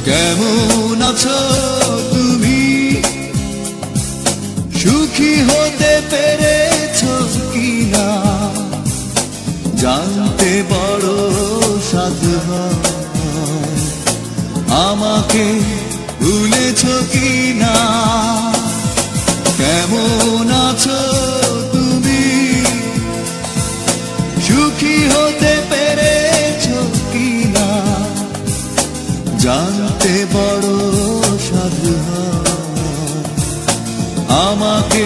কেমন আছো তুমি? সুখী হতে পেরেছো কিনা জানতে বড় সাধু হয়। আমাকে ভুলেছো কিনা? কেমন আছো তুমি? সুখী হতে পেরেছো কিনা জানতে বড় সাধু হয়। আমাকে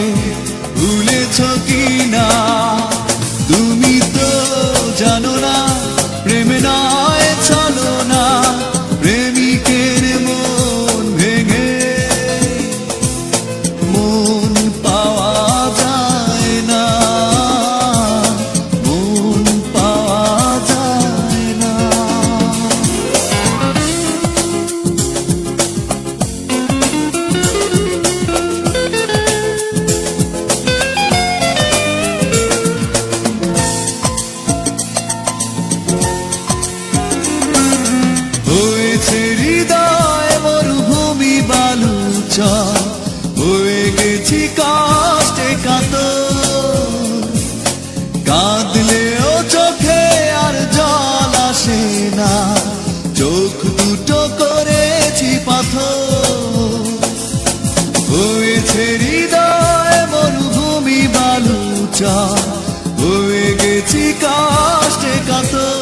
ভুলেছো কিনা? তুমি তো জানো না প্রেম নয় চলো না, প্রেমিকের মন ভেঙে মন পাওয়া যায় না, মন পাওয়া যায় না। হয়েছে হৃদয় মরুভূমি বালুচর, হয়ে গেছি কষ্টে কাতর। কাঁদলেও চোখে আর জল আসে না, চোখ দুটো করেছি পাথর। হয়েছে হৃদয় মরুভূমি বালুচর, হয়ে গেছি কষ্টে কাতর।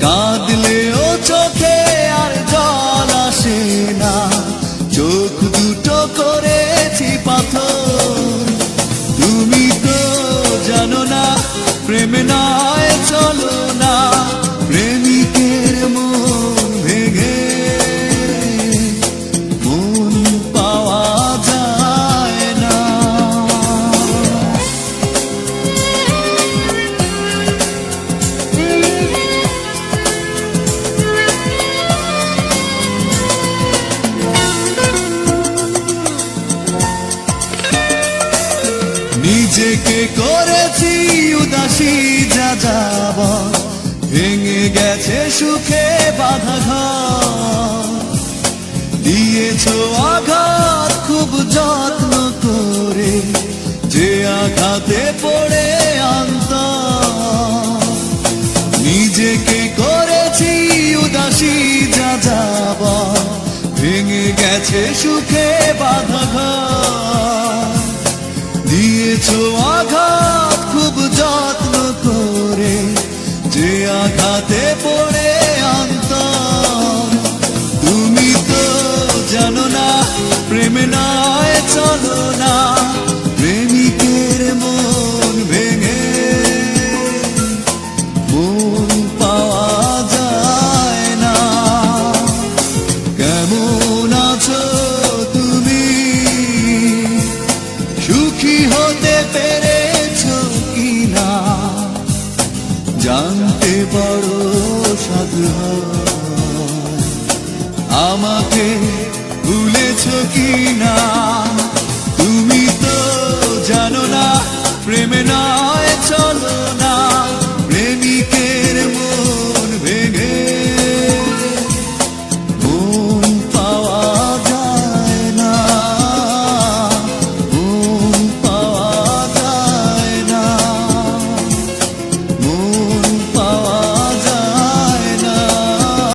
কাঁদলেও চোখে আর জল আসে না, চোখ দুটো করেছি পাথর। তুমি তো জানো না প্রেম নয় চলো না, প্রেমিকের মন ভেঙে মন পাওয়া যায় না। নিজেকে করেছি উদাসী যাযাব, ভেঙে গেছে সুখে বাঁধা ঘর। দিয়েছো আঘাত খুব যত্ন করে, যে আঘাতে পড়ে অন্তর। নিজেকে করেছি উদাসী যাযাব, ভেঙে গেছে সুখে বাঁধা ঘর। দিয়েছো আঘাত খুব যত্ন করে, যে আঘাতে পড়ে অন্তর। তুমি তো জানো না প্রেম নয় চলো না, প্রেমিকের মন ভেঙে মন পাওয়া যায় না। কেমন আছো তুমি? সুখী হতে পেরেছো কিনা জানতে বড় সাধু হয়। আমাকে ভুলেছো কিনা? তুমি তো জানো না প্রেম না